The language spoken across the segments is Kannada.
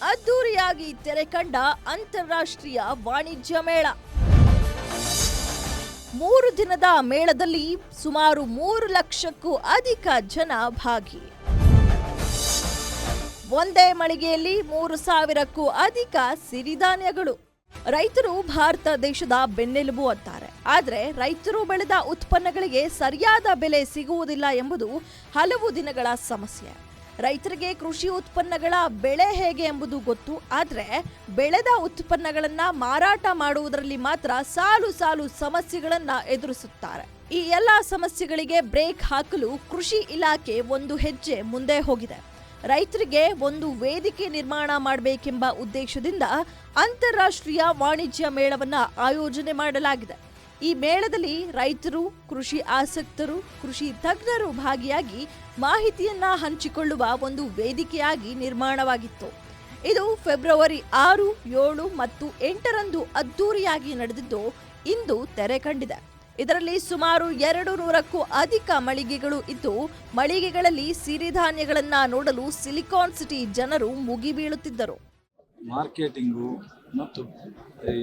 ಅದ್ದೂರಿಯಾಗಿ ತೆರೆ ಕಂಡ ಅಂತಾರಾಷ್ಟ್ರೀಯ ವಾಣಿಜ್ಯ ಮೇಳ. 3 ದಿನದ ಮೇಳದಲ್ಲಿ ಸುಮಾರು 3 ಲಕ್ಷಕ್ಕೂ ಅಧಿಕ ಜನ ಭಾಗಿ. ಒಂದೇ ಮಳಿಗೆಯಲ್ಲಿ 3,000ಕ್ಕೂ ಅಧಿಕ ಸಿರಿಧಾನ್ಯಗಳು. ರೈತರು ಭಾರತ ದೇಶದ ಬೆನ್ನೆಲುಬು ಅಂತಾರೆ. ಆದರೆ ರೈತರು ಬೆಳೆದ ಉತ್ಪನ್ನಗಳಿಗೆ ಸರಿಯಾದ ಬೆಲೆ ಸಿಗುವುದಿಲ್ಲ ಎಂಬುದು ಹಲವು ದಿನಗಳ ಸಮಸ್ಯೆ. ರೈತರಿಗೆ ಕೃಷಿ ಉತ್ಪನ್ನಗಳ ಬೆಲೆ ಹೇಗೆ ಎಂಬುದು ಗೊತ್ತು. ಆದರೆ ಬೆಳೆದ ಉತ್ಪನ್ನಗಳನ್ನ ಮಾರಾಟ ಮಾಡುವುದರಲ್ಲಿ ಮಾತ್ರ ಸಾಲು ಸಾಲು ಸಮಸ್ಯೆಗಳನ್ನ ಎದುರಿಸುತ್ತಾರೆ. ಈ ಎಲ್ಲ ಸಮಸ್ಯೆಗಳಿಗೆ ಬ್ರೇಕ್ ಹಾಕಲು ಕೃಷಿ ಇಲಾಖೆ ಒಂದು ಹೆಜ್ಜೆ ಮುಂದೆ ಹೋಗಿದೆ. ರೈತರಿಗೆ ಒಂದು ವೇದಿಕೆ ನಿರ್ಮಾಣ ಮಾಡಬೇಕೆಂಬ ಉದ್ದೇಶದಿಂದ ಅಂತಾರಾಷ್ಟ್ರೀಯ ವಾಣಿಜ್ಯ ಮೇಳವನ್ನ ಆಯೋಜನೆ ಮಾಡಲಾಗಿದೆ. ಈ ಮೇಳದಲ್ಲಿ ರೈತರು, ಕೃಷಿ ಆಸಕ್ತರು, ಕೃಷಿ ತಜ್ಞರು ಭಾಗಿಯಾಗಿ ಮಾಹಿತಿಯನ್ನ ಹಂಚಿಕೊಳ್ಳುವ ಒಂದು ವೇದಿಕೆಯಾಗಿ ನಿರ್ಮಾಣವಾಗಿತ್ತು. ಇದು ಫೆಬ್ರವರಿ 6, 7 ಮತ್ತು 8ರಂದು ಅದ್ದೂರಿಯಾಗಿ ನಡೆದಿದ್ದು ಇಂದು ತೆರೆ ಕಂಡಿದೆ. ಇದರಲ್ಲಿ ಸುಮಾರು 200ಕ್ಕೂ ಅಧಿಕ ಮಳಿಗೆಗಳು ಇದ್ದು, ಮಳಿಗೆಗಳಲ್ಲಿ ಸಿರಿಧಾನ್ಯಗಳನ್ನ ನೋಡಲು ಸಿಲಿಕಾನ್ ಸಿಟಿ ಜನರು ಮುಗಿಬೀಳುತ್ತಿದ್ದರು. ಮಾರ್ಕೆಟಿಂಗು ಮತ್ತು ಈ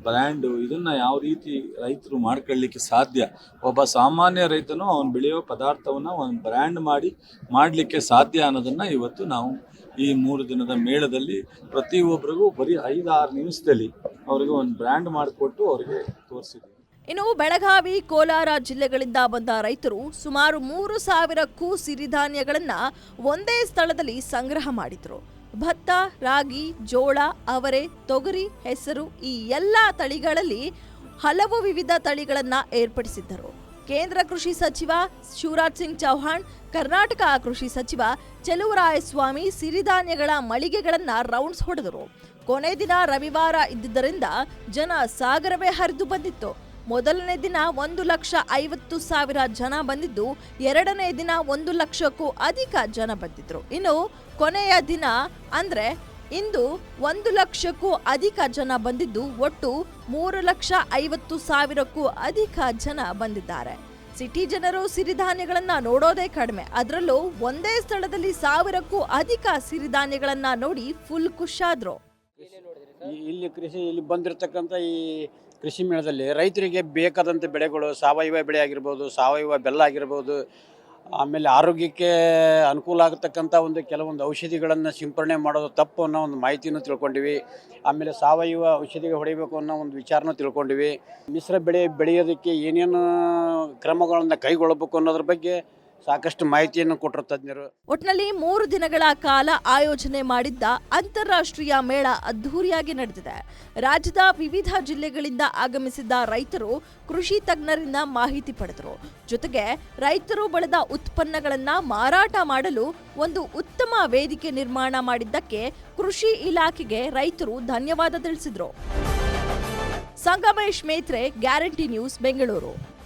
ಬ್ರ್ಯಾಂಡು ಇದನ್ನು ಯಾವ ರೀತಿ ರೈತರು ಮಾಡ್ಕೊಳ್ಳಿಕ್ಕೆ ಸಾಧ್ಯ, ಒಬ್ಬ ಸಾಮಾನ್ಯ ರೈತನು ಅವನು ಬೆಳೆಯೋ ಪದಾರ್ಥವನ್ನು ಒಂದು ಬ್ರ್ಯಾಂಡ್ ಮಾಡಲಿಕ್ಕೆ ಸಾಧ್ಯ ಅನ್ನೋದನ್ನು ಇವತ್ತು ನಾವು ಈ 3 ದಿನದ ಮೇಳದಲ್ಲಿ ಪ್ರತಿಯೊಬ್ಬರಿಗೂ ಬರೀ 5-6 ನಿಮಿಷದಲ್ಲಿ ಅವರಿಗೆ ಒಂದು ಬ್ರ್ಯಾಂಡ್ ಮಾಡಿಕೊಟ್ಟು ಅವರಿಗೆ ತೋರಿಸಿದ್ವಿ. ಇನ್ನು ಬೆಳಗಾವಿ, ಕೋಲಾರ ಜಿಲ್ಲೆಗಳಿಂದ ಬಂದ ರೈತರು ಸುಮಾರು 3,000ಕ್ಕೂ ಸಿರಿಧಾನ್ಯಗಳನ್ನ ಒಂದೇ ಸ್ಥಳದಲ್ಲಿ ಸಂಗ್ರಹ ಮಾಡಿದ್ರು. ಭತ್ತ, ರಾಗಿ, ಜೋಳ, ಅವರೆ, ತೊಗರಿ, ಹೆಸರು ಈ ಎಲ್ಲ ತಳಿಗಳಲ್ಲಿ ಹಲವು ವಿವಿಧ ತಳಿಗಳನ್ನ ಏರ್ಪಡಿಸಿದ್ದರು. ಕೇಂದ್ರ ಕೃಷಿ ಸಚಿವ ಶಿವರಾಜ್ ಸಿಂಗ್ ಚೌಹಾಣ್, ಕರ್ನಾಟಕ ಕೃಷಿ ಸಚಿವ ಚೆಲುವರಾಯಸ್ವಾಮಿ ಸಿರಿಧಾನ್ಯಗಳ ಮಳಿಗೆಗಳನ್ನ ರೌಂಡ್ಸ್ ಹೊಡೆದರು. ಕೊನೆ ದಿನ ರವಿವಾರ ಇದ್ದಿದ್ದರಿಂದ ಜನ ಸಾಗರವೇ ಹರಿದು ಬಂದಿತ್ತು. ಮೊದಲನೇ ದಿನ 1,50,000 ಜನ ಬಂದಿದ್ದು, ಎರಡನೇ ದಿನ 1 ಲಕ್ಷಕ್ಕೂ ಅಧಿಕ ಜನ ಬಂದಿದ್ರು. ಇನ್ನು ಕೊನೆಯ ದಿನ ಅಂದ್ರೆ ಇಂದು 1 ಲಕ್ಷಕ್ಕೂ ಅಧಿಕ ಜನ ಬಂದಿದ್ದು, ಒಟ್ಟು 3,50,000ಕ್ಕೂ ಅಧಿಕ ಜನ ಬಂದಿದ್ದಾರೆ. ಸಿಟಿ ಜನರು ಸಿರಿಧಾನ್ಯಗಳನ್ನ ನೋಡೋದೇ ಕಡಿಮೆ, ಅದರಲ್ಲೂ ಒಂದೇ ಸ್ಥಳದಲ್ಲಿ 1,000ಕ್ಕೂ ಅಧಿಕ ಸಿರಿಧಾನ್ಯಗಳನ್ನ ನೋಡಿ ಫುಲ್ ಖುಷಾದ್ರು. ಇಲ್ಲಿ ಬಂದಿರತಕ್ಕಂಥ ಈ ಕೃಷಿ ಮೇಳದಲ್ಲಿ ರೈತರಿಗೆ ಬೇಕಾದಂಥ ಬೆಳೆಗಳು, ಸಾವಯವ ಬೆಳೆ ಆಗಿರ್ಬೋದು, ಸಾವಯವ ಬೆಲ್ಲ ಆಗಿರ್ಬೋದು, ಆಮೇಲೆ ಆರೋಗ್ಯಕ್ಕೆ ಅನುಕೂಲ ಆಗತಕ್ಕಂಥ ಕೆಲವೊಂದು ಔಷಧಿಗಳನ್ನು ಸಿಂಪರಣೆ ಮಾಡೋದು ತಪ್ಪು ಅನ್ನೋ ಒಂದು ಮಾಹಿತಿಯನ್ನು ತಿಳ್ಕೊಂಡಿವಿ. ಆಮೇಲೆ ಸಾವಯವ ಔಷಧಿಗೆ ಹೊಡಿಬೇಕು ಅನ್ನೋ ಒಂದು ವಿಚಾರನೂ ತಿಳ್ಕೊಂಡಿವಿ. ಮಿಶ್ರ ಬೆಳೆ ಬೆಳೆಯೋದಕ್ಕೆ ಏನೇನು ಕ್ರಮಗಳನ್ನು ಕೈಗೊಳ್ಳಬೇಕು ಅನ್ನೋದ್ರ ಬಗ್ಗೆ ಸಾಕಷ್ಟು ಮಾಹಿತಿಯನ್ನು ಕೊಟ್ಟರು ತಜ್ಞರು. ಒಟ್ಟಿನಲ್ಲಿ 3 ದಿನಗಳ ಕಾಲ ಆಯೋಜನೆ ಮಾಡಿದ್ದ ಅಂತಾರಾಷ್ಟ್ರೀಯ ಮೇಳ ಅದ್ದೂರಿಯಾಗಿ ನಡೆದಿದೆ. ರಾಜ್ಯದ ವಿವಿಧ ಜಿಲ್ಲೆಗಳಿಂದ ಆಗಮಿಸಿದ್ದ ರೈತರು ಕೃಷಿ ತಜ್ಞರಿಂದ ಮಾಹಿತಿ ಪಡೆದರು. ಜೊತೆಗೆ ರೈತರು ಬೆಳೆದ ಉತ್ಪನ್ನಗಳನ್ನ ಮಾರಾಟ ಮಾಡಲು ಒಂದು ಉತ್ತಮ ವೇದಿಕೆ ನಿರ್ಮಾಣ ಮಾಡಿದ್ದಕ್ಕೆ ಕೃಷಿ ಇಲಾಖೆಗೆ ರೈತರು ಧನ್ಯವಾದ ತಿಳಿಸಿದರು. Sangamesh Metre, guarantee news, Bengaluru.